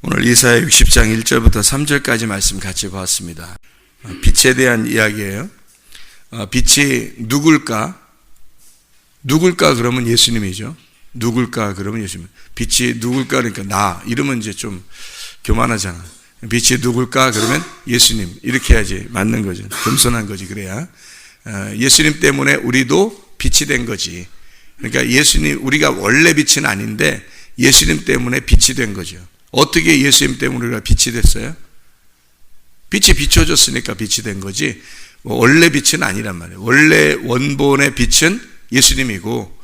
오늘 이사야 60장 1절부터 3절까지 말씀 같이 보았습니다. 빛에 대한 이야기예요. 빛이 누굴까? 누굴까 그러면 예수님이죠. 누굴까 그러면 예수님. 빛이 누굴까 그러니까 나 이러면 이제 좀 교만하잖아. 빛이 누굴까 그러면 예수님 이렇게 해야지 맞는 거죠. 겸손한 거지. 그래야 예수님 때문에 우리도 빛이 된 거지. 그러니까 예수님, 우리가 원래 빛은 아닌데 예수님 때문에 빛이 된 거죠. 어떻게 예수님 때문에 우리가 빛이 됐어요? 빛이 비춰졌으니까 빛이 된 거지 원래 빛은 아니란 말이에요. 원래 원본의 빛은 예수님이고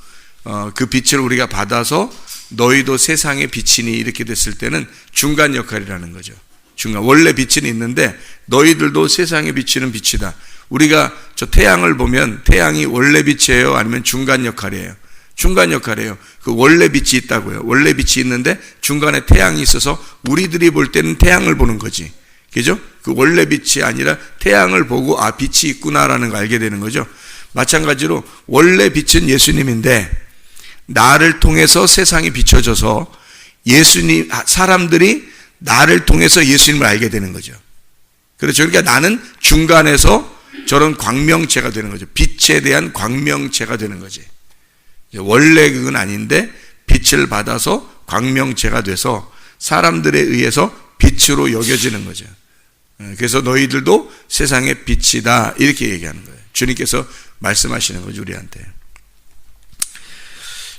그 빛을 우리가 받아서 너희도 세상의 빛이니 이렇게 됐을 때는 중간 역할이라는 거죠. 중간. 원래 빛은 있는데 너희들도 세상에 비치는 빛이다. 우리가 저 태양을 보면 태양이 원래 빛이에요? 아니면 중간 역할이에요? 중간 역할이에요. 그 원래 빛이 있다고요. 원래 빛이 있는데 중간에 태양이 있어서 우리들이 볼 때는 태양을 보는 거지. 그죠? 그 원래 빛이 아니라 태양을 보고 아, 빛이 있구나라는 걸 알게 되는 거죠. 마찬가지로 원래 빛은 예수님인데 나를 통해서 세상이 비춰져서 예수님, 사람들이 나를 통해서 예수님을 알게 되는 거죠. 그렇죠. 그러니까 나는 중간에서 저런 광명체가 되는 거죠. 빛에 대한 광명체가 되는 거지. 원래 그건 아닌데 빛을 받아서 광명체가 돼서 사람들에 의해서 빛으로 여겨지는 거죠. 그래서 너희들도 세상의 빛이다 이렇게 얘기하는 거예요. 주님께서 말씀하시는 거죠, 우리한테.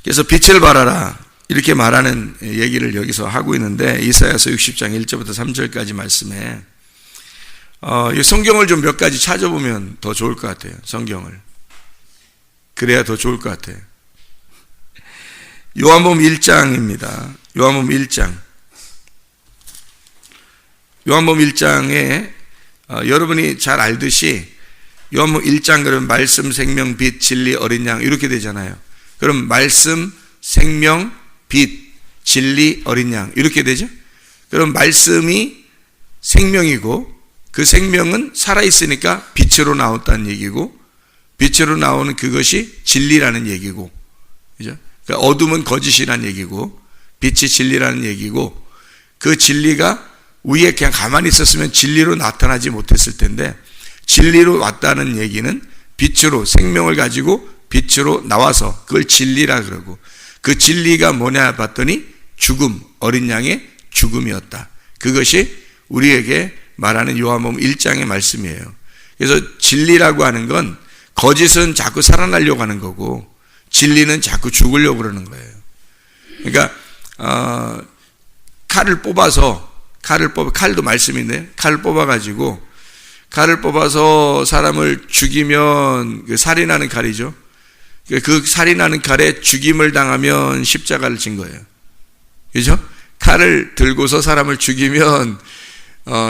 그래서 빛을 발하라 이렇게 말하는 얘기를 여기서 하고 있는데 이사야서 60장 1절부터 3절까지 말씀에 이 성경을 좀 몇 가지 찾아보면 더 좋을 것 같아요. 성경을. 그래야 더 좋을 것 같아요. 요한복음 1장입니다. 요한복음 1장. 요한복음 1장에 여러분이 잘 알듯이 요한복음 1장 그러면 말씀, 생명, 빛, 진리, 어린 양 이렇게 되잖아요. 그럼 말씀, 생명, 빛, 진리, 어린 양 이렇게 되죠. 그럼 말씀이 생명이고 그 생명은 살아있으니까 빛으로 나왔다는 얘기고 빛으로 나오는 그것이 진리라는 얘기고 그죠? 그러니까 어둠은 거짓이라는 얘기고 빛이 진리라는 얘기고 그 진리가 위에 그냥 가만히 있었으면 진리로 나타나지 못했을 텐데 진리로 왔다는 얘기는 빛으로 생명을 가지고 빛으로 나와서 그걸 진리라 그러고 그 진리가 뭐냐 봤더니 죽음, 어린 양의 죽음이었다. 그것이 우리에게 말하는 요한복음 1장의 말씀이에요. 그래서 진리라고 하는 건 거짓은 자꾸 살아나려고 하는 거고 진리는 자꾸 죽으려고 그러는 거예요. 그러니까 칼도 말씀인데 칼을 뽑아가지고 칼을 뽑아서 사람을 죽이면 그 살인하는 칼이죠. 그 살인하는 칼에 죽임을 당하면 십자가를 진 거예요. 그죠? 칼을 들고서 사람을 죽이면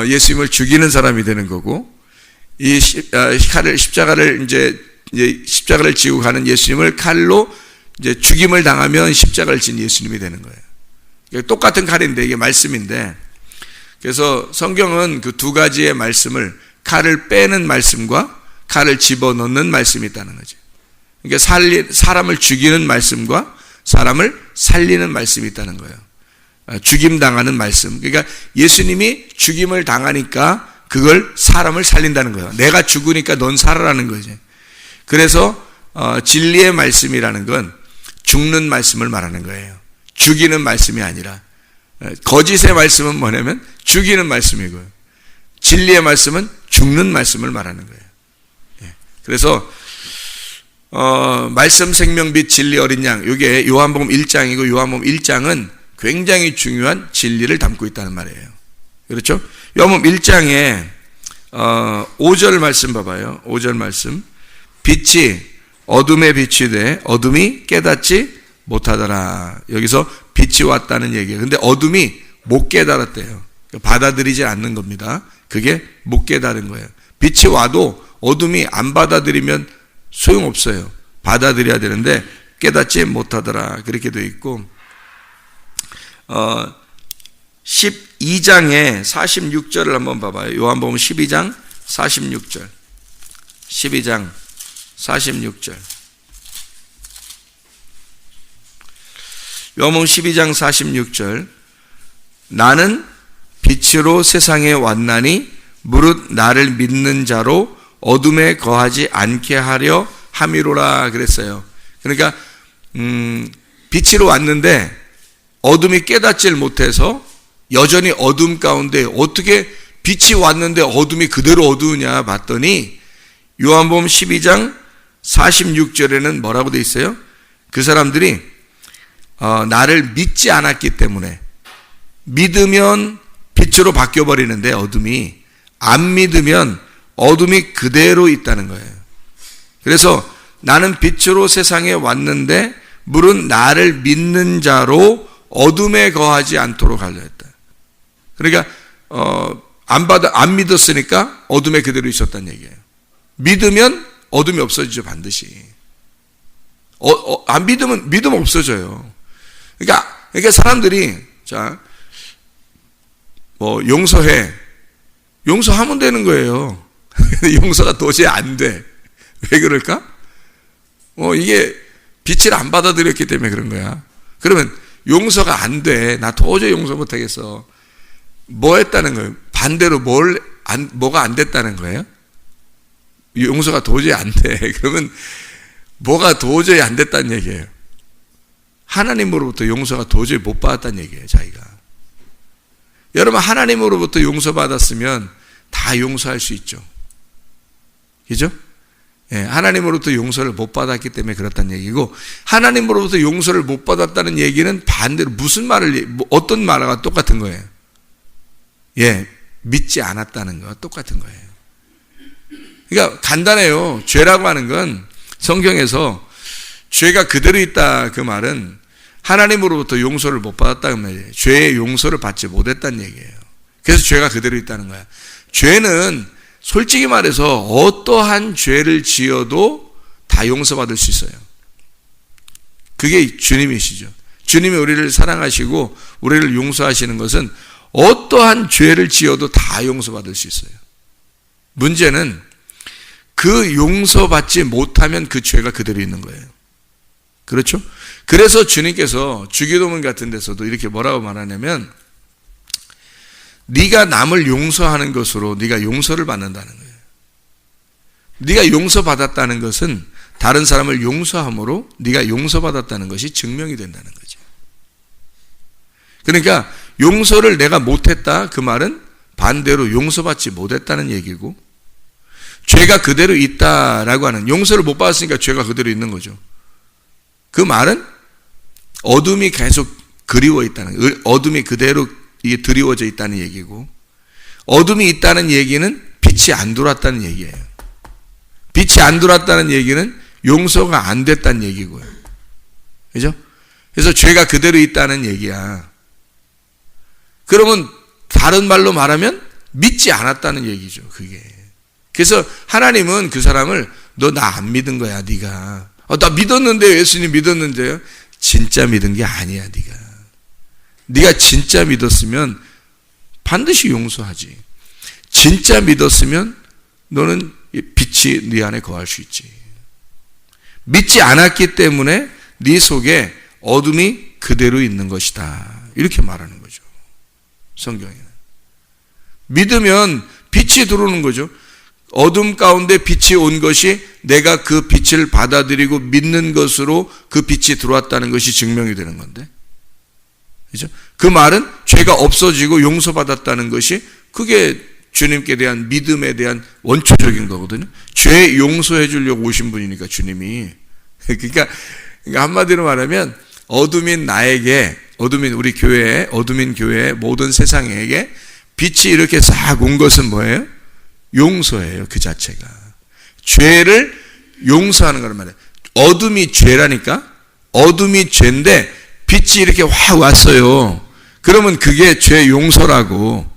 예수님을 죽이는 사람이 되는 거고 이 십자가를 십자가를 지고 가는 예수님을 칼로 이제 죽임을 당하면 십자가를 진 예수님이 되는 거예요. 똑같은 칼인데 이게 말씀인데 그래서 성경은 그 두 가지의 말씀을 칼을 빼는 말씀과 칼을 집어넣는 말씀이 있다는 거죠. 그러니까 사람을 죽이는 말씀과 사람을 살리는 말씀이 있다는 거예요. 죽임 당하는 말씀. 그러니까 예수님이 죽임을 당하니까 그걸 사람을 살린다는 거예요. 내가 죽으니까 넌 살아라는 거죠. 그래서 진리의 말씀이라는 건 죽는 말씀을 말하는 거예요. 죽이는 말씀이 아니라 거짓의 말씀은 뭐냐면 죽이는 말씀이고요. 진리의 말씀은 죽는 말씀을 말하는 거예요. 그래서 말씀, 생명, 빛, 진리, 어린 양 이게 요한복음 1장이고 요한복음 1장은 굉장히 중요한 진리를 담고 있다는 말이에요. 그렇죠? 요한복음 1장에 5절 말씀 봐봐요. 5절 말씀. 빛이 어둠에 빛이 돼 어둠이 깨닫지 못하더라. 여기서 빛이 왔다는 얘기예요. 근데 어둠이 못 깨달았대요. 받아들이지 않는 겁니다. 그게 못 깨달은 거예요. 빛이 와도 어둠이 안 받아들이면 소용없어요. 받아들여야 되는데 깨닫지 못하더라. 그렇게 되어 있고 12장에 46절을 한번 봐봐요. 요한복음 12장 46절 12장 46절 요한복음 12장 46절 나는 빛으로 세상에 왔나니 무릇 나를 믿는 자로 어둠에 거하지 않게 하려 함이로라 그랬어요. 그러니까 빛으로 왔는데 어둠이 깨닫질 못해서 여전히 어둠 가운데 어떻게 빛이 왔는데 어둠이 그대로 어두우냐 봤더니 요한복음 12장 46절에는 뭐라고 돼 있어요? 그 사람들이 나를 믿지 않았기 때문에, 믿으면 빛으로 바뀌어버리는데 어둠이, 안 믿으면 어둠이 그대로 있다는 거예요. 그래서 나는 빛으로 세상에 왔는데 물은 나를 믿는 자로 어둠에 거하지 않도록 하려 했다. 그러니까 안 믿었으니까 어둠에 그대로 있었다는 얘기예요. 믿으면 어둠이 없어지죠, 반드시. 안 믿으면 없어져요. 그러니까 사람들이 용서해. 용서하면 되는 거예요. 용서가 도저히 안 돼. 왜 그럴까? 이게 빛을 안 받아들였기 때문에 그런 거야. 그러면 용서가 안 돼. 나 도저히 용서 못 하겠어. 뭐 했다는 거예요? 반대로 뭐가 안 됐다는 거예요? 용서가 도저히 안 돼. 그러면 뭐가 도저히 안 됐다는 얘기예요? 하나님으로부터 용서가 도저히 못 받았다는 얘기예요, 자기가. 여러분, 하나님으로부터 용서받았으면 다 용서할 수 있죠. 그죠? 예, 하나님으로부터 용서를 못 받았기 때문에 그렇다는 얘기고, 하나님으로부터 용서를 못 받았다는 얘기는 반대로 어떤 말과 똑같은 거예요. 예, 믿지 않았다는 거와 똑같은 거예요. 그러니까 간단해요. 죄라고 하는 건 성경에서 죄가 그대로 있다 그 말은 하나님으로부터 용서를 못 받았다는 말이에요. 죄의 용서를 받지 못했다는 얘기예요. 그래서 죄가 그대로 있다는 거야. 죄는 솔직히 말해서 어떠한 죄를 지어도 다 용서받을 수 있어요. 그게 주님이시죠. 주님이 우리를 사랑하시고 우리를 용서하시는 것은 어떠한 죄를 지어도 다 용서받을 수 있어요. 문제는 그 용서받지 못하면 그 죄가 그대로 있는 거예요. 그렇죠? 그래서 주님께서 주기도문 같은 데서도 이렇게 뭐라고 말하냐면, 네가 남을 용서하는 것으로 네가 용서를 받는다는 거예요. 네가 용서받았다는 것은 다른 사람을 용서함으로 네가 용서받았다는 것이 증명이 된다는 거죠. 그러니까 용서를 내가 못했다 그 말은 반대로 용서받지 못했다는 얘기고, 죄가 그대로 있다라고 하는, 용서를 못 받았으니까 죄가 그대로 있는 거죠. 그 말은 어둠이 계속 그리워 있다는, 어둠이 그대로 이게 드리워져 있다는 얘기고, 어둠이 있다는 얘기는 빛이 안 들어왔다는 얘기예요. 빛이 안 들어왔다는 얘기는 용서가 안 됐다는 얘기고요. 그죠? 그래서 죄가 그대로 있다는 얘기야. 그러면 다른 말로 말하면 믿지 않았다는 얘기죠, 그게. 그래서 하나님은 그 사람을 너 나 안 믿은 거야, 네가. 나 믿었는데, 예수님 믿었는데요. 진짜 믿은 게 아니야, 네가 진짜 믿었으면 반드시 용서하지. 진짜 믿었으면 너는 빛이 네 안에 거할 수 있지. 믿지 않았기 때문에 네 속에 어둠이 그대로 있는 것이다. 이렇게 말하는 거죠, 성경에는. 믿으면 빛이 들어오는 거죠. 어둠 가운데 빛이 온 것이 내가 그 빛을 받아들이고 믿는 것으로 그 빛이 들어왔다는 것이 증명이 되는 건데, 그죠? 그 말은 죄가 없어지고 용서받았다는 것이, 그게 주님께 대한 믿음에 대한 원초적인 거거든요. 죄 용서해 주려고 오신 분이니까, 주님이. 그러니까 한마디로 말하면 어둠인 나에게, 어둠인 우리 교회에, 어둠인 교회에, 모든 세상에게 빛이 이렇게 싹 온 것은 뭐예요? 용서예요, 그 자체가. 죄를 용서하는 거란 말이에요. 어둠이 죄라니까? 어둠이 죄인데 빛이 이렇게 확 왔어요. 그러면 그게 죄 용서라고.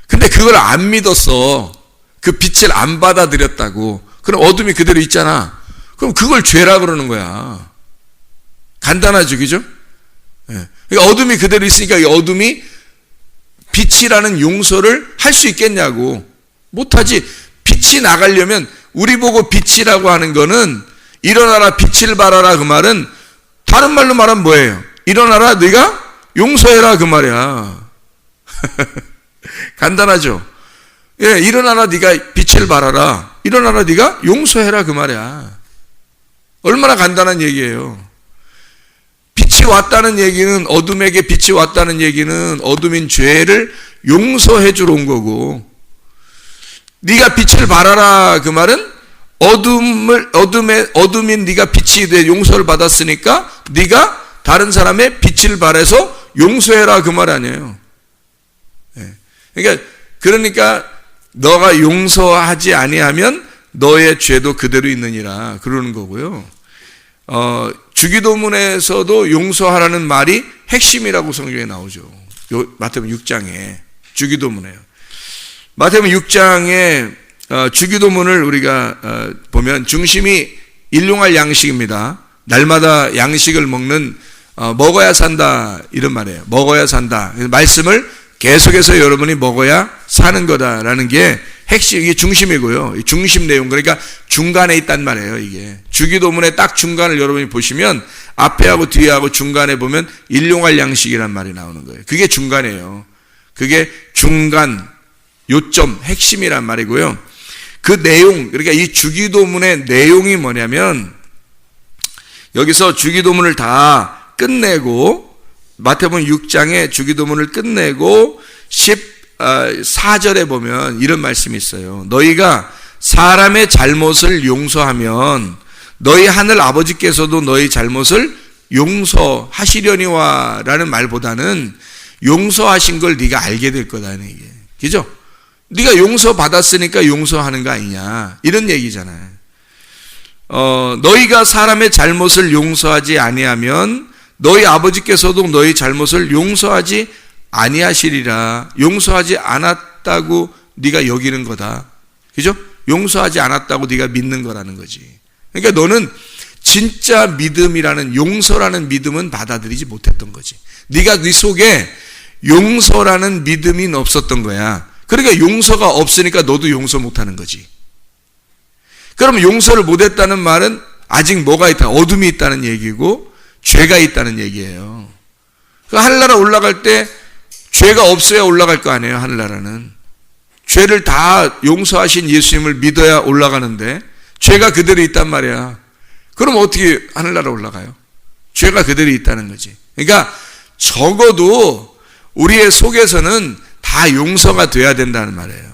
근데 그걸 안 믿었어. 그 빛을 안 받아들였다고. 그럼 어둠이 그대로 있잖아. 그럼 그걸 죄라 그러는 거야. 간단하죠, 그죠? 그러니까 어둠이 그대로 있으니까 이 어둠이 빛이라는 용서를 할 수 있겠냐고. 못하지. 빛이 나가려면, 우리 보고 빛이라고 하는 거는 일어나라 빛을 발하라 그 말은, 다른 말로 말하면 뭐예요? 일어나라 네가 용서해라 그 말이야. 간단하죠? 예, 일어나라 네가 빛을 발하라. 일어나라 네가 용서해라 그 말이야. 얼마나 간단한 얘기예요. 빛이 왔다는 얘기는, 어둠에게 빛이 왔다는 얘기는 어둠인 죄를 용서해 주러 온 거고, 네가 빛을 발하라 그 말은 어둠인 네가 빛이 돼 용서를 받았으니까 네가 다른 사람의 빛을 발해서 용서해라 그 말 아니에요. 그러니까 너가 용서하지 아니하면 너의 죄도 그대로 있느니라 그러는 거고요. 주기도문에서도 용서하라는 말이 핵심이라고 성경에 나오죠. 마태복음 6장에 주기도문에요. 마태복음 6장에 주기도문을 우리가 보면 중심이 일용할 양식입니다. 날마다 양식을 먹는 먹어야 산다 이런 말이에요. 먹어야 산다. 말씀을 계속해서 여러분이 먹어야 사는 거다라는 게 핵심, 이게 중심이고요. 중심 내용, 그러니까 중간에 있단 말이에요. 이게 주기도문의 딱 중간을 여러분이 보시면 앞에하고 뒤에하고 중간에 보면 일용할 양식이란 말이 나오는 거예요. 그게 중간이에요. 그게 중간 요점, 핵심이란 말이고요. 그 내용, 그러니까 이 주기도문의 내용이 뭐냐면, 여기서 주기도문을 다 끝내고 마태복음 6장의 주기도문을 끝내고 14절에 보면 이런 말씀이 있어요. 너희가 사람의 잘못을 용서하면 너희 하늘 아버지께서도 너희 잘못을 용서하시려니와 라는 말보다는 용서하신 걸 네가 알게 될 거다는 얘기예요. 그죠? 네가 용서받았으니까 용서하는 거 아니냐 이런 얘기잖아요. 너희가 사람의 잘못을 용서하지 아니하면 너희 아버지께서도 너희 잘못을 용서하지 아니하시리라. 용서하지 않았다고 네가 여기는 거다. 그죠? 용서하지 않았다고 네가 믿는 거라는 거지. 그러니까 너는 진짜 믿음이라는, 용서라는 믿음은 받아들이지 못했던 거지. 네가 네 속에 용서라는 믿음이 없었던 거야. 그러니까 용서가 없으니까 너도 용서 못하는 거지. 그러면 용서를 못했다는 말은 아직 뭐가 있다? 어둠이 있다는 얘기고 죄가 있다는 얘기예요. 하늘나라 올라갈 때 죄가 없어야 올라갈 거 아니에요. 하늘나라는 죄를 다 용서하신 예수님을 믿어야 올라가는데 죄가 그대로 있단 말이야. 그럼 어떻게 하늘나라 올라가요? 죄가 그대로 있다는 거지. 그러니까 적어도 우리의 속에서는 다 용서가 돼야 된다는 말이에요.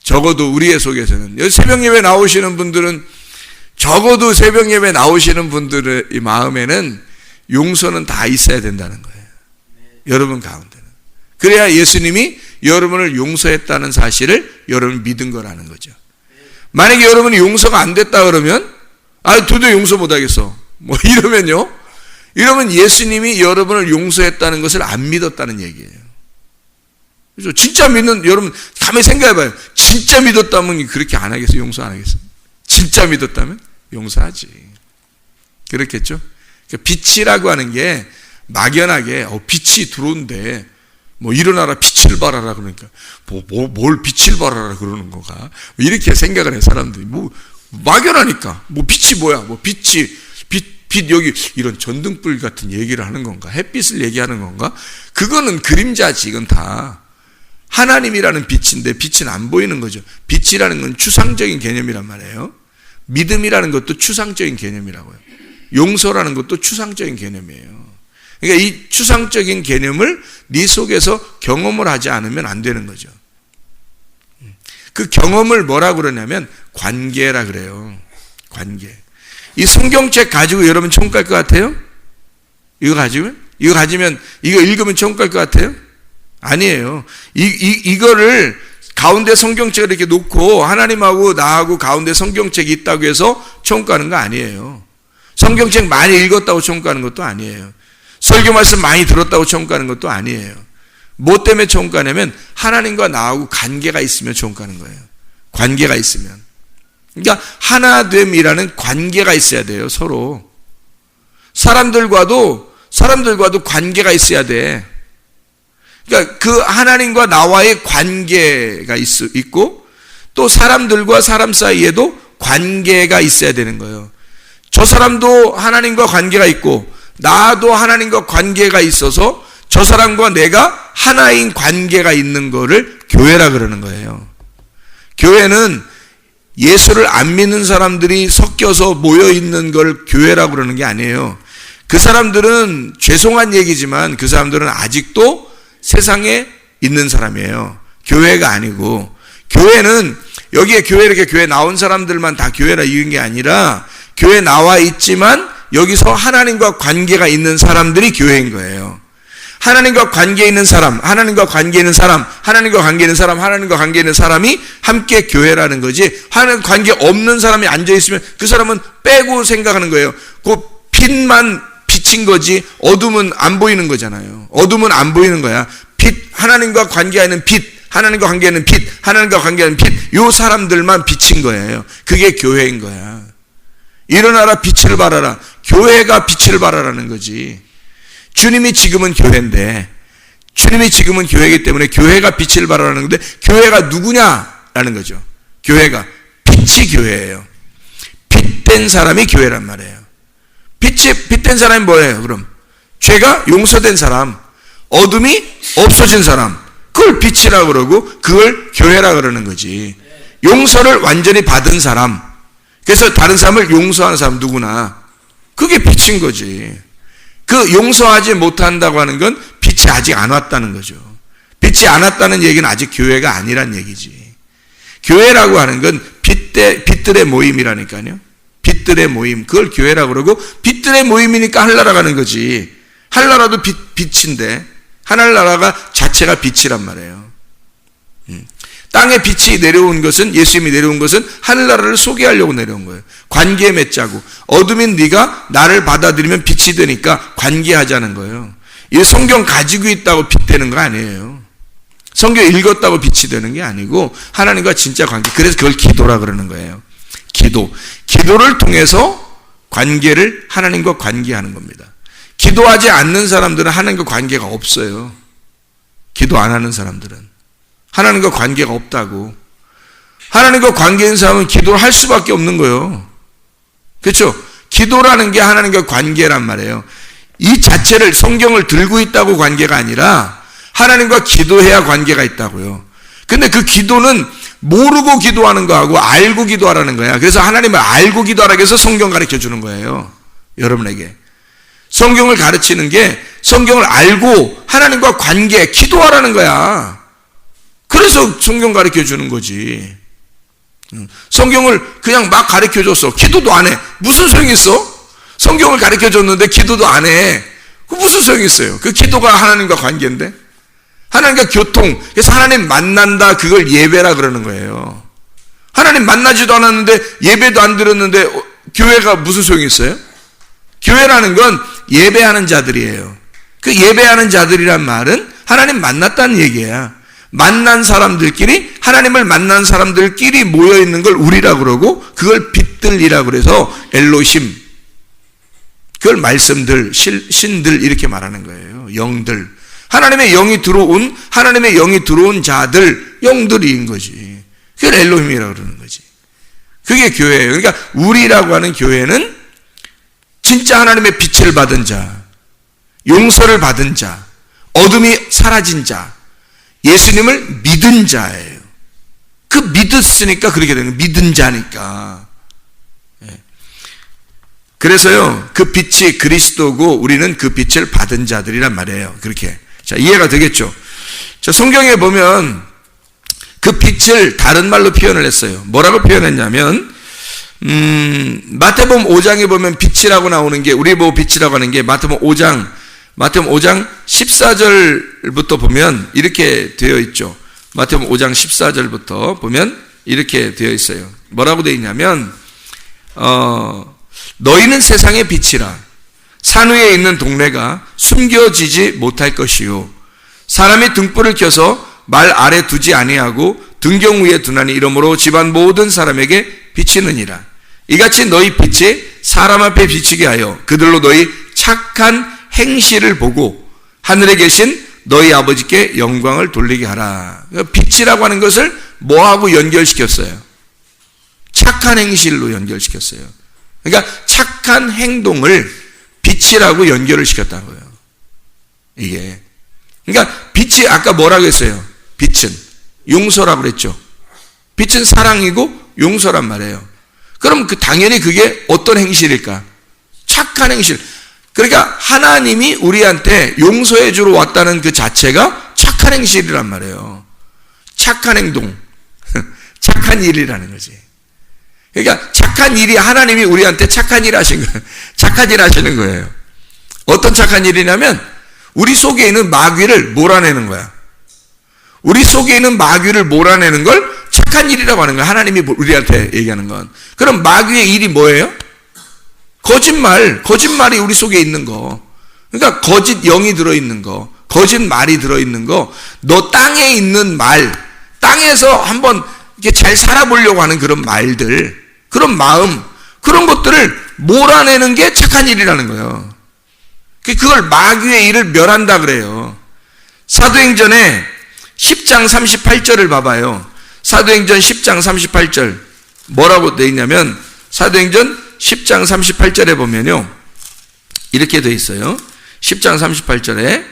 적어도 우리의 속에서는. 여기 새벽 예배 나오시는 분들은, 적어도 새벽 예배 나오시는 분들의 마음에는 용서는 다 있어야 된다는 거예요. 여러분 가운데는. 그래야 예수님이 여러분을 용서했다는 사실을 여러분 믿은 거라는 거죠. 만약에 여러분이 용서가 안 됐다 그러면, 도저히 용서 못 하겠어. 뭐 이러면요. 이러면 예수님이 여러분을 용서했다는 것을 안 믿었다는 얘기예요. 그렇죠? 진짜 믿는, 여러분 가만히 생각해봐요. 진짜 믿었다면 그렇게 안 하겠어요? 용서 안 하겠어요? 진짜 믿었다면 용서하지. 그렇겠죠? 그러니까 빛이라고 하는 게 막연하게 빛이 들어온대. 뭐 일어나라 빛을 발하라 그러니까 뭘 빛을 발하라 그러는 건가? 이렇게 생각을 해 사람들이. 뭐 막연하니까 뭐 빛이 뭐야? 뭐 빛이 빛 여기 이런 전등불 같은 얘기를 하는 건가? 햇빛을 얘기하는 건가? 그거는 그림자지. 이건 다 하나님이라는 빛인데 빛은 안 보이는 거죠. 빛이라는 건 추상적인 개념이란 말이에요. 믿음이라는 것도 추상적인 개념이라고요. 용서라는 것도 추상적인 개념이에요. 그러니까 이 추상적인 개념을 네 속에서 경험을 하지 않으면 안 되는 거죠. 그 경험을 뭐라고 그러냐면 관계라 그래요. 관계. 이 성경책 가지고 여러분 천국 갈 것 같아요? 이거 가지면 이거 읽으면 천국 갈 것 같아요? 아니에요. 이거를 가운데 성경책을 이렇게 놓고 하나님하고 나하고 가운데 성경책이 있다고 해서 천국 가는 거 아니에요. 성경책 많이 읽었다고 천국 가는 것도 아니에요. 설교 말씀 많이 들었다고 천국 가는 것도 아니에요. 뭐 때문에 천국 가냐면 하나님과 나하고 관계가 있으면 천국 가는 거예요. 관계가 있으면. 그러니까 하나됨이라는 관계가 있어야 돼요. 서로. 사람들과도 관계가 있어야 돼. 그러니까 그 하나님과 나와의 관계가 있고 또 사람들과 사람 사이에도 관계가 있어야 되는 거예요. 저 사람도 하나님과 관계가 있고 나도 하나님과 관계가 있어서 저 사람과 내가 하나인 관계가 있는 거를 교회라 그러는 거예요. 교회는 예수를 안 믿는 사람들이 섞여서 모여 있는 걸 교회라고 그러는 게 아니에요. 그 사람들은 죄송한 얘기지만 그 사람들은 아직도 세상에 있는 사람이에요. 교회가 아니고. 교회는 여기에 교회 이렇게 교회 나온 사람들만 다 교회라 이런 게 아니라 교회 나와 있지만 여기서 하나님과 관계가 있는 사람들이 교회인 거예요. 하나님과 관계 있는 사람, 하나님과 관계 있는 사람, 하나님과 관계 있는 사람, 하나님과 관계 있는 사람이 함께 교회라는 거지. 하나님 관계 없는 사람이 앉아 있으면 그 사람은 빼고 생각하는 거예요. 그 빛만 비친 거지 어둠은 안 보이는 거잖아요. 어둠은 안 보이는 거야. 빛, 하나님과 관계가 있는 빛, 하나님과 관계 있는 빛, 하나님과 관계 있는 빛, 요 사람들만 비친 거예요. 그게 교회인 거야. 일어나라 빛을 발하라. 교회가 빛을 발하라는 거지. 주님이 지금은 교회인데, 주님이 지금은 교회이기 때문에 교회가 빛을 발하라는 건데, 교회가 누구냐라는 거죠. 교회가 빛이 교회예요. 빛된 사람이 교회란 말이에요. 빛된 사람이 뭐예요? 그럼 죄가 용서된 사람, 어둠이 없어진 사람, 그걸 빛이라고 그러고 그걸 교회라고 그러는 거지. 용서를 완전히 받은 사람, 그래서 다른 사람을 용서하는 사람 누구나, 그게 빛인 거지. 그 용서하지 못한다고 하는 건 빛이 아직 안 왔다는 거죠. 빛이 안 왔다는 얘기는 아직 교회가 아니란 얘기지. 교회라고 하는 건 빛들의 모임이라니까요. 빛들의 모임, 그걸 교회라고 그러고, 빛들의 모임이니까 하늘나라 가는 거지. 하늘나라도 빛인데 하늘나라가 자체가 빛이란 말이에요. 땅에 빛이 내려온 것은, 예수님이 내려온 것은 하늘나라를 소개하려고 내려온 거예요. 관계 맺자고. 어둠인 네가 나를 받아들이면 빛이 되니까 관계하자는 거예요. 이 성경 가지고 있다고 빛 되는 거 아니에요. 성경 읽었다고 빛이 되는 게 아니고 하나님과 진짜 관계. 그래서 그걸 기도라 그러는 거예요. 기도를 통해서 관계를, 하나님과 관계하는 겁니다. 기도하지 않는 사람들은 하나님과 관계가 없어요. 기도 안 하는 사람들은 하나님과 관계가 없다고. 하나님과 관계 있는 사람은 기도를 할 수밖에 없는 거예요. 그렇죠? 기도라는 게 하나님과 관계란 말이에요. 이 자체를, 성경을 들고 있다고 관계가 아니라 하나님과 기도해야 관계가 있다고요. 근데 그 기도는 모르고 기도하는 거하고 알고 기도하라는 거야. 그래서 하나님을 알고 기도하라고 해서 성경 가르쳐 주는 거예요. 여러분에게. 성경을 가르치는 게 성경을 알고 하나님과 관계, 기도하라는 거야. 그래서 성경 가르쳐 주는 거지. 성경을 그냥 막 가르쳐 줬어. 기도도 안 해. 무슨 소용이 있어? 성경을 가르쳐 줬는데 기도도 안 해. 그 무슨 소용이 있어요? 그 기도가 하나님과 관계인데? 하나님과 교통. 그래서 하나님 만난다, 그걸 예배라 그러는 거예요. 하나님 만나지도 않았는데 예배도 안 드렸는데 교회가 무슨 소용이 있어요? 교회라는 건 예배하는 자들이에요. 그 예배하는 자들이란 말은 하나님 만났다는 얘기야. 만난 사람들끼리, 하나님을 만난 사람들끼리 모여있는 걸 우리라 그러고, 그걸 빛들이라 그래서 엘로힘, 그걸 말씀들, 신들 이렇게 말하는 거예요. 영들. 하나님의 영이 들어온 자들, 영들인 거지. 그걸 엘로힘이라고 그러는 거지. 그게 교회예요. 그러니까 우리라고 하는 교회는 진짜 하나님의 빛을 받은 자, 용서를 받은 자, 어둠이 사라진 자, 예수님을 믿은 자예요. 그 믿었으니까 그렇게 되는 거예요. 믿은 자니까. 그래서요, 그 빛이 그리스도고 우리는 그 빛을 받은 자들이란 말이에요. 그렇게. 자, 이해가 되겠죠? 자, 성경에 보면 그 빛을 다른 말로 표현을 했어요. 뭐라고 표현했냐면, 마태복음 5장에 보면 빛이라고 나오는 게, 우리 보고 빛이라고 하는 게 마태복음 5장 14절부터 보면 이렇게 되어 있죠. 마태복음 5장 14절부터 보면 이렇게 되어 있어요. 뭐라고 되어 있냐면, 너희는 세상의 빛이라. 산 위에 있는 동네가 숨겨지지 못할 것이요, 사람이 등불을 켜서 말 아래 두지 아니하고 등경 위에 두나니 이러므로 집안 모든 사람에게 비치느니라. 이같이 너희 빛이 사람 앞에 비치게 하여 그들로 너희 착한 행실을 보고 하늘에 계신 너희 아버지께 영광을 돌리게 하라. 빛이라고 하는 것을 뭐하고 연결시켰어요? 착한 행실로 연결시켰어요. 그러니까 착한 행동을 빛이라고 연결을 시켰다고요. 이게 그러니까 빛이 아까 뭐라고 했어요? 빛은 용서라고 그랬죠. 빛은 사랑이고 용서란 말이에요. 그럼 당연히 그게 어떤 행실일까? 착한 행실. 그러니까 하나님이 우리한테 용서해 주러 왔다는 그 자체가 착한 행실이란 말이에요. 착한 행동, 착한 일이라는 거지. 그러니까 착한 일이 하나님이 우리한테 착한 일 하신 거예요. 착한 일 하시는 거예요. 어떤 착한 일이냐면 우리 속에 있는 마귀를 몰아내는 거야. 우리 속에 있는 마귀를 몰아내는 걸 착한 일이라고 하는 거야. 하나님이 우리한테 얘기하는 건. 그럼 마귀의 일이 뭐예요? 거짓말이 우리 속에 있는 거. 그러니까 거짓 영이 들어있는 거, 거짓 말이 들어있는 거, 너 땅에 있는 말, 땅에서 한번 이렇게 잘 살아보려고 하는 그런 말들, 그런 마음, 그런 것들을 몰아내는 게 착한 일이라는 거예요. 그걸 마귀의 일을 멸한다 그래요. 사도행전에 10장 38절을 봐봐요. 사도행전 10장 38절 뭐라고 되어 있냐면 사도행전 10장 38절에 보면요 이렇게 되어 있어요. 10장 38절에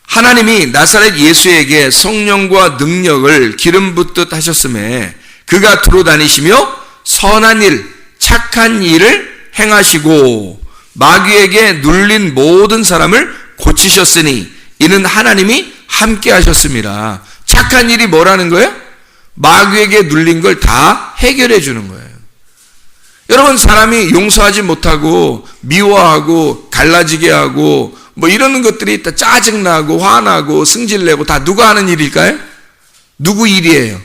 하나님이 나사렛 예수에게 성령과 능력을 기름 붓듯 하셨음에 그가 두루 다니시며 선한 일, 착한 일을 행하시고 마귀에게 눌린 모든 사람을 고치셨으니 이는 하나님이 함께 하셨습니다. 착한 일이 뭐라는 거예요? 마귀에게 눌린 걸 다 해결해 주는 거예요. 여러분, 사람이 용서하지 못하고 미워하고 갈라지게 하고 뭐 이러는 것들이 다 짜증나고 화나고 승질내고 다 누가 하는 일일까요? 누구 일이에요?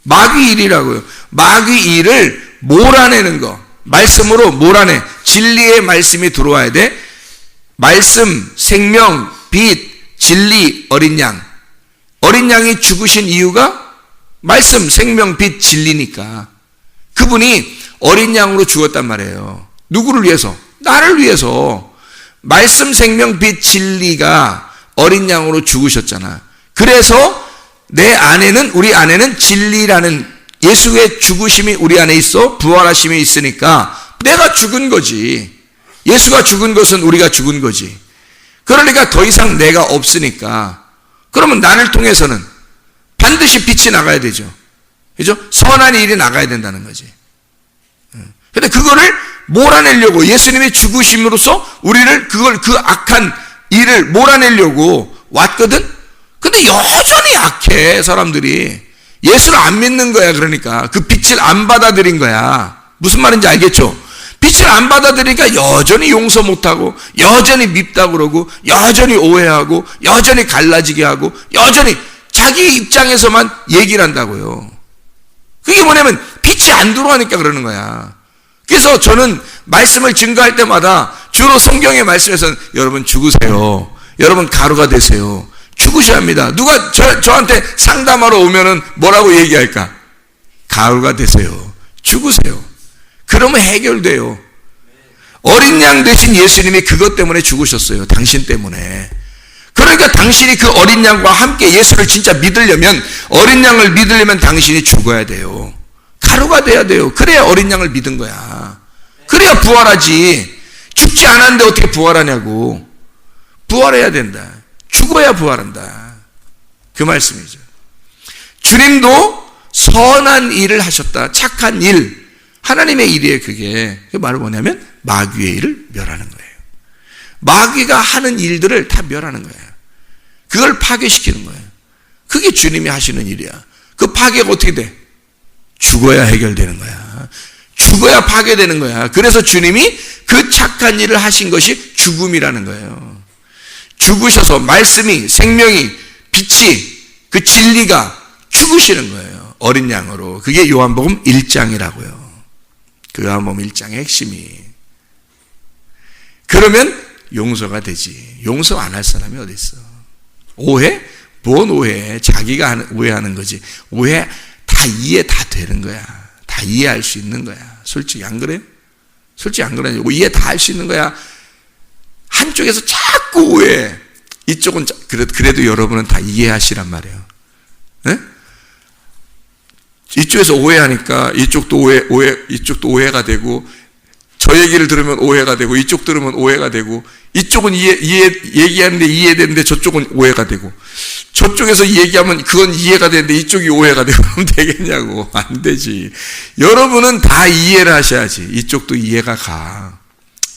마귀 일이라고요. 마귀 일을 몰아내는 거, 말씀으로 몰아내. 진리의 말씀이 들어와야 돼. 말씀, 생명, 빛, 진리, 어린 양. 어린 양이 죽으신 이유가 말씀, 생명, 빛, 진리니까. 그분이 어린 양으로 죽었단 말이에요. 누구를 위해서? 나를 위해서. 말씀, 생명, 빛, 진리가 어린 양으로 죽으셨잖아. 그래서 우리 안에는 진리라는 예수의 죽으심이 우리 안에 있어. 부활하심이 있으니까 내가 죽은 거지. 예수가 죽은 것은 우리가 죽은 거지. 그러니까 더 이상 내가 없으니까. 그러면 나를 통해서는 반드시 빛이 나가야 되죠. 그죠? 선한 일이 나가야 된다는 거지. 근데 그거를 몰아내려고 예수님의 죽으심으로써 우리를 그 악한 일을 몰아내려고 왔거든? 근데 여전히 약해, 사람들이. 예수를 안 믿는 거야, 그러니까. 그 빛을 안 받아들인 거야. 무슨 말인지 알겠죠? 빛을 안 받아들이니까 여전히 용서 못하고, 여전히 밉다고 그러고, 여전히 오해하고, 여전히 갈라지게 하고, 여전히 자기 입장에서만 얘기를 한다고요. 그게 뭐냐면 빛이 안 들어가니까 그러는 거야. 그래서 저는 말씀을 증거할 때마다 주로 성경의 말씀에서는 여러분 죽으세요. 여러분 가루가 되세요. 죽으셔야 합니다. 누가 저한테 상담하러 오면은 뭐라고 얘기할까? 가루가 되세요. 죽으세요. 그러면 해결돼요. 어린 양 되신 예수님이 그것 때문에 죽으셨어요. 당신 때문에. 그러니까 당신이 그 어린 양과 함께 예수를 진짜 믿으려면, 어린 양을 믿으려면 당신이 죽어야 돼요. 가루가 돼야 돼요. 그래야 어린 양을 믿은 거야. 그래야 부활하지. 죽지 않았는데 어떻게 부활하냐고. 부활해야 된다. 죽어야 부활한다. 그 말씀이죠. 주님도 선한 일을 하셨다. 착한 일. 하나님의 일이에요, 그게. 그 말은 뭐냐면 마귀의 일을 멸하는 거예요. 마귀가 하는 일들을 다 멸하는 거예요. 그걸 파괴시키는 거예요. 그게 주님이 하시는 일이야. 그 파괴가 어떻게 돼? 죽어야 해결되는 거야. 죽어야 파괴되는 거야. 그래서 주님이 그 착한 일을 하신 것이 죽음이라는 거예요. 죽으셔서 말씀이, 생명이, 빛이, 그 진리가 죽으시는 거예요. 어린 양으로. 그게 요한복음 1장이라고요. 그 요한복음 1장의 핵심이. 그러면 용서가 되지. 용서 안 할 사람이 어디 있어? 오해? 뭔 오해? 자기가 오해하는 거지. 오해 다 이해 다 되는 거야. 다 이해할 수 있는 거야. 솔직히 안 그래요? 솔직히 안 그래요? 이해 다 할 수 있는 거야. 한쪽에서 자꾸 오해. 이쪽은 그래도 여러분은 다 이해하시란 말이에요. 네? 이쪽에서 오해하니까 이쪽도 오해가 되고 저 얘기를 들으면 오해가 되고, 이쪽 들으면 오해가 되고, 이쪽은 얘기하는데 이해되는데 저쪽은 오해가 되고, 저쪽에서 얘기하면 그건 이해가 되는데 이쪽이 오해가 되고, 그럼 되겠냐고. 안 되지. 여러분은 다 이해를 하셔야지. 이쪽도 이해가 가.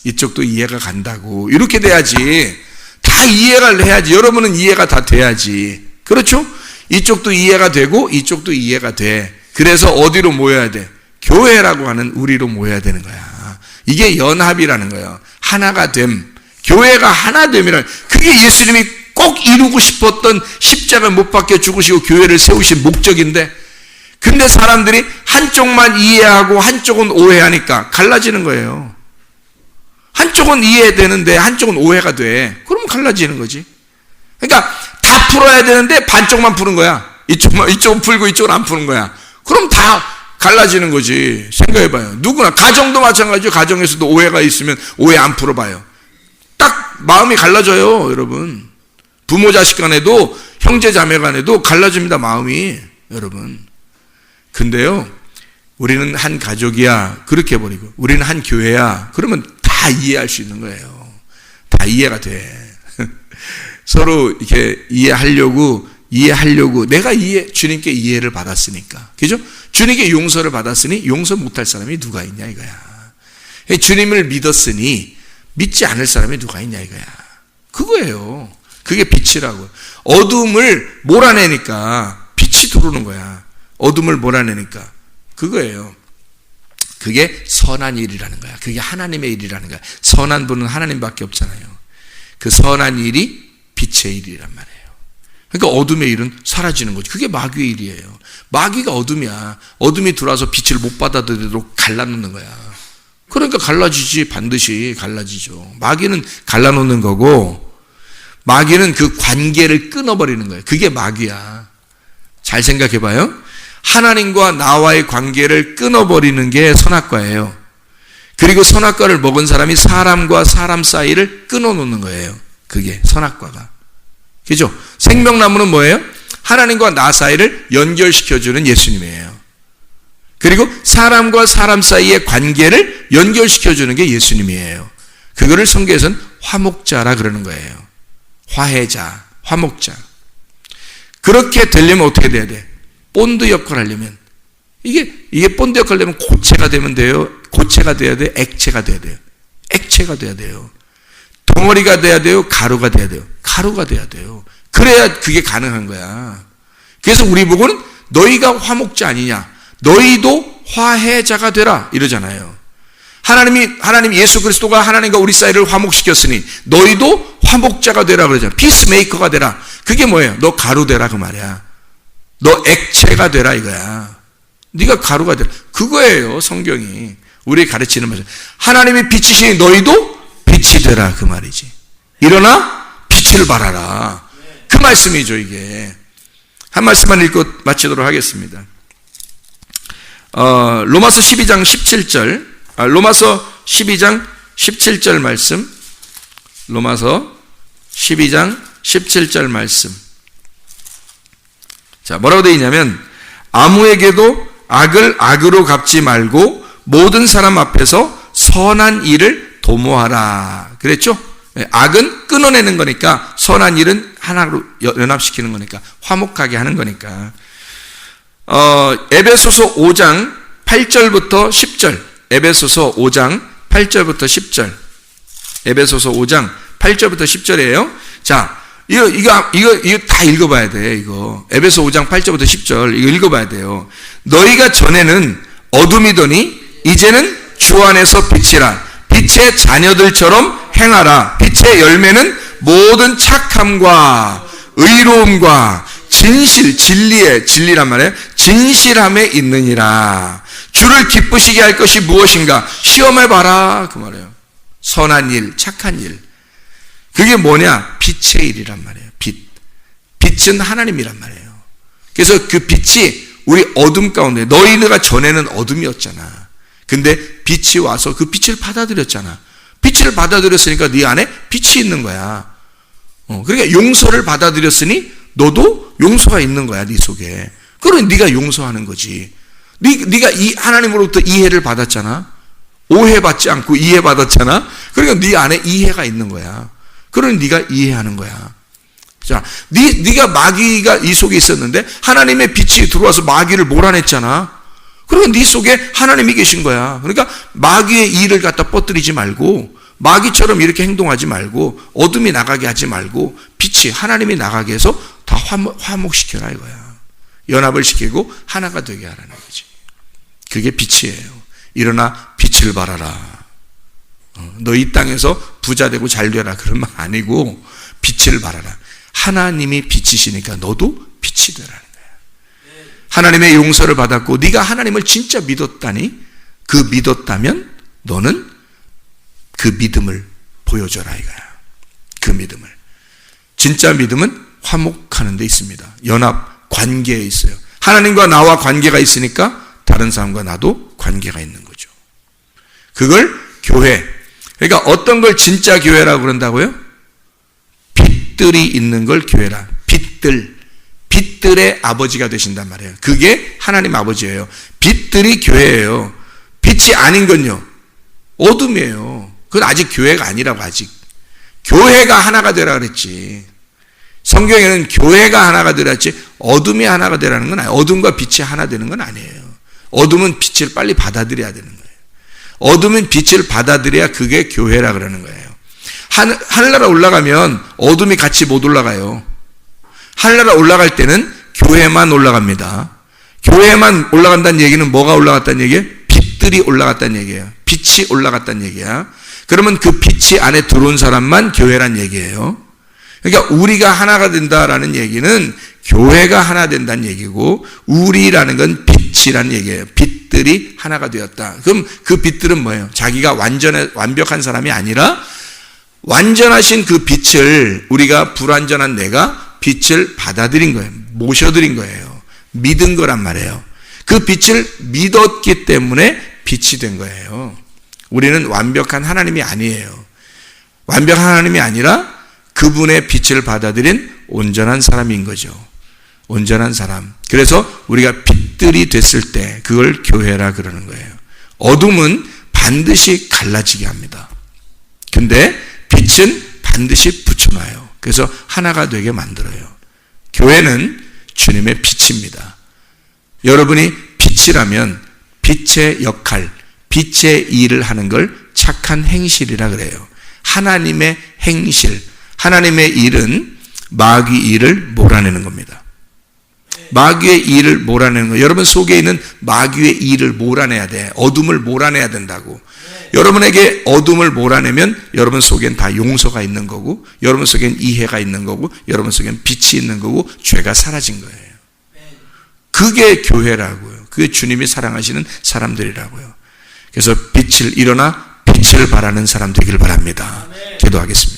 이쪽도 이해가 간다고. 이렇게 돼야지. 다 이해를 해야지. 여러분은 이해가 다 돼야지. 그렇죠? 이쪽도 이해가 되고, 이쪽도 이해가 돼. 그래서 어디로 모여야 돼? 교회라고 하는 우리로 모여야 되는 거야. 이게 연합이라는 거예요. 하나가 됨. 교회가 하나됨이라는, 그게 예수님이 꼭 이루고 싶었던 십자가 못 박혀 죽으시고 교회를 세우신 목적인데, 근데 사람들이 한쪽만 이해하고 한쪽은 오해하니까 갈라지는 거예요. 한쪽은 이해되는데 한쪽은 오해가 돼. 그러면 갈라지는 거지. 그러니까 다 풀어야 되는데 반쪽만 푸는 거야. 이쪽은 풀고 이쪽은 안 푸는 거야. 그럼 다 갈라지는 거지. 생각해봐요. 누구나, 가정도 마찬가지죠. 가정에서도 오해가 있으면 오해 안 풀어봐요. 딱 마음이 갈라져요, 여러분. 부모 자식 간에도, 형제 자매 간에도 갈라집니다, 마음이. 여러분. 근데요, 우리는 한 가족이야. 그렇게 해버리고, 우리는 한 교회야. 그러면 다 이해할 수 있는 거예요. 다 이해가 돼. 서로 이렇게 이해하려고 내가 주님께 이해를 받았으니까. 그죠? 주님께 용서를 받았으니 용서 못할 사람이 누가 있냐 이거야. 주님을 믿었으니 믿지 않을 사람이 누가 있냐 이거야. 그거예요. 그게 빛이라고. 어둠을 몰아내니까 빛이 들어오는 거야. 어둠을 몰아내니까. 그거예요. 그게 선한 일이라는 거야. 그게 하나님의 일이라는 거야. 선한 분은 하나님밖에 없잖아요. 그 선한 일이 빛의 일이란 말이에요. 그러니까 어둠의 일은 사라지는 거지. 그게 마귀의 일이에요. 마귀가 어둠이야. 어둠이 들어와서 빛을 못 받아들이도록 갈라놓는 거야. 그러니까 갈라지지. 반드시 갈라지죠. 마귀는 갈라놓는 거고, 마귀는 그 관계를 끊어버리는 거예요. 그게 마귀야. 잘 생각해봐요. 하나님과 나와의 관계를 끊어버리는 게 선악과예요. 그리고 선악과를 먹은 사람이 사람과 사람 사이를 끊어놓는 거예요. 그게 선악과가. 그죠? 생명나무는 뭐예요? 하나님과 나 사이를 연결시켜주는 예수님이에요. 그리고 사람과 사람 사이의 관계를 연결시켜주는 게 예수님이에요. 그거를 성경에서는 화목자라 그러는 거예요. 화해자, 화목자. 그렇게 되려면 어떻게 돼야 돼? 본드 역할을 하려면, 이게 본드 역할을 하려면 고체가 되면 돼요. 고체가 돼야 돼요. 액체가 돼야 돼요. 액체가 돼야 돼요. 덩어리가 돼야 돼요. 가루가 돼야 돼요. 가루가 돼야 돼요. 그래야 그게 가능한 거야. 그래서 우리 보고는 너희가 화목자 아니냐, 너희도 화해자가 되라 이러잖아요. 하나님 예수 그리스도가 하나님과 우리 사이를 화목시켰으니 너희도 화목자가 되라 그러잖아. 피스메이커가 되라. 그게 뭐예요? 너 가루 되라 그 말이야. 너 액체가 되라 이거야. 네가 가루가 되라. 그거예요. 성경이 우리에게 가르치는 말이야. 하나님이 빛이시니 너희도 빛이 되라 그 말이지. 일어나 빛을 발하라. 그 말씀이죠. 이게 한 말씀만 읽고 마치도록 하겠습니다. 로마서 12장 17절, 로마서 12장 17절 말씀, 로마서 12장 17절 말씀. 자, 뭐라고 되어 있냐면, 아무에게도 악을 악으로 갚지 말고 모든 사람 앞에서 선한 일을 도모하라. 그랬죠? 악은 끊어내는 거니까, 선한 일은 하나로 연합시키는 거니까, 화목하게 하는 거니까. 에베소서 5장 8절부터 10절. 에베소서 5장 8절부터 10절. 에베소서 5장 8절부터 10절이에요. 자, 이거 다 읽어봐야 돼, 이거. 에베소 5장 8절부터 10절. 이거 읽어봐야 돼요. 너희가 전에는 어둠이더니, 이제는 주 안에서 빛이라. 빛의 자녀들처럼 행하라. 빛의 열매는 모든 착함과 의로움과 진리란 말이에요. 진실함에 있느니라. 주를 기쁘시게 할 것이 무엇인가? 시험해봐라. 그 말이에요. 선한 일, 착한 일. 그게 뭐냐? 빛의 일이란 말이에요. 빛은 하나님이란 말이에요. 그래서 그 빛이 우리 어둠 가운데, 너희가 전에는 어둠이었잖아. 근데 빛이 와서 그 빛을 받아들였잖아. 빛을 받아들였으니까 네 안에 빛이 있는 거야. 그러니까 용서를 받아들였으니 너도 용서가 있는 거야, 네 속에. 그러니 네가 용서하는 거지. 네가 이 하나님으로부터 이해를 받았잖아. 오해받지 않고 이해받았잖아. 그러니까 네 안에 이해가 있는 거야. 그러니 네가 이해하는 거야. 자, 네가 마귀가 이 속에 있었는데 하나님의 빛이 들어와서 마귀를 몰아냈잖아. 그러니까 네 속에 하나님이 계신 거야. 그러니까 마귀의 일을 갖다 뻗들이지 말고 마귀처럼 이렇게 행동하지 말고 어둠이 나가게 하지 말고 빛이 하나님이 나가게 해서 다 화목시켜라 이거야. 연합을 시키고 하나가 되게 하라는 거지. 그게 빛이에요. 일어나 빛을 발하라. 너 이 땅에서 부자 되고 잘 되라 그런 말 아니고 빛을 발하라. 하나님이 빛이시니까 너도 빛이 되라는 거야. 하나님의 용서를 받았고 네가 하나님을 진짜 믿었다니 그 믿었다면 너는 그 믿음을 보여줘라 이거야. 그 믿음을. 진짜 믿음은 화목하는 데 있습니다. 연합, 관계에 있어요. 하나님과 나와 관계가 있으니까 다른 사람과 나도 관계가 있는 거죠. 그걸 교회. 그러니까 어떤 걸 진짜 교회라고 그런다고요? 빛들이 있는 걸 교회라. 빛들의 아버지가 되신단 말이에요. 그게 하나님 아버지예요. 빛들이 교회예요. 빛이 아닌 건요, 어둠이에요. 그건 아직 교회가 아니라고. 아직 교회가 하나가 되라 그랬지. 성경에는 교회가 하나가 되라지 어둠이 하나가 되라는 건 아니에요. 어둠과 빛이 하나 되는 건 아니에요. 어둠은 빛을 빨리 받아들여야 되는 거예요. 어둠은 빛을 받아들여야 그게 교회라 그러는 거예요. 하늘나라 올라가면 어둠이 같이 못 올라가요. 하늘나라 올라갈 때는 교회만 올라갑니다. 교회만 올라간다는 얘기는 뭐가 올라갔다는 얘기예요? 빛들이 올라갔다는 얘기예요. 빛이 올라갔다는 얘기야. 그러면 그 빛이 안에 들어온 사람만 교회란 얘기예요. 그러니까 우리가 하나가 된다라는 얘기는 교회가 하나 된다는 얘기고, 우리라는 건 빛이라는 얘기예요. 빛들이 하나가 되었다. 그럼 그 빛들은 뭐예요? 자기가 완벽한 사람이 아니라 완전하신 그 빛을 우리가 불완전한 내가 빛을 받아들인 거예요. 모셔드린 거예요. 믿은 거란 말이에요. 그 빛을 믿었기 때문에 빛이 된 거예요. 우리는 완벽한 하나님이 아니에요. 완벽한 하나님이 아니라 그분의 빛을 받아들인 온전한 사람인 거죠. 온전한 사람. 그래서 우리가 빛들이 됐을 때 그걸 교회라 그러는 거예요. 어둠은 반드시 갈라지게 합니다. 근데 빛은 반드시 붙여놔요. 그래서 하나가 되게 만들어요. 교회는 주님의 빛입니다. 여러분이 빛이라면 빛의 역할, 빛의 일을 하는 걸 착한 행실이라 그래요. 하나님의 행실, 하나님의 일은 마귀 일을 몰아내는 겁니다. 마귀의 일을 몰아내는 거예요. 여러분 속에 있는 마귀의 일을 몰아내야 돼. 어둠을 몰아내야 된다고. 여러분에게 어둠을 몰아내면 여러분 속엔 다 용서가 있는 거고, 여러분 속엔 이해가 있는 거고, 여러분 속엔 빛이 있는 거고, 죄가 사라진 거예요. 그게 교회라고요. 그게 주님이 사랑하시는 사람들이라고요. 그래서 일어나 빛을 발하는 사람 되길 바랍니다. 기도하겠습니다.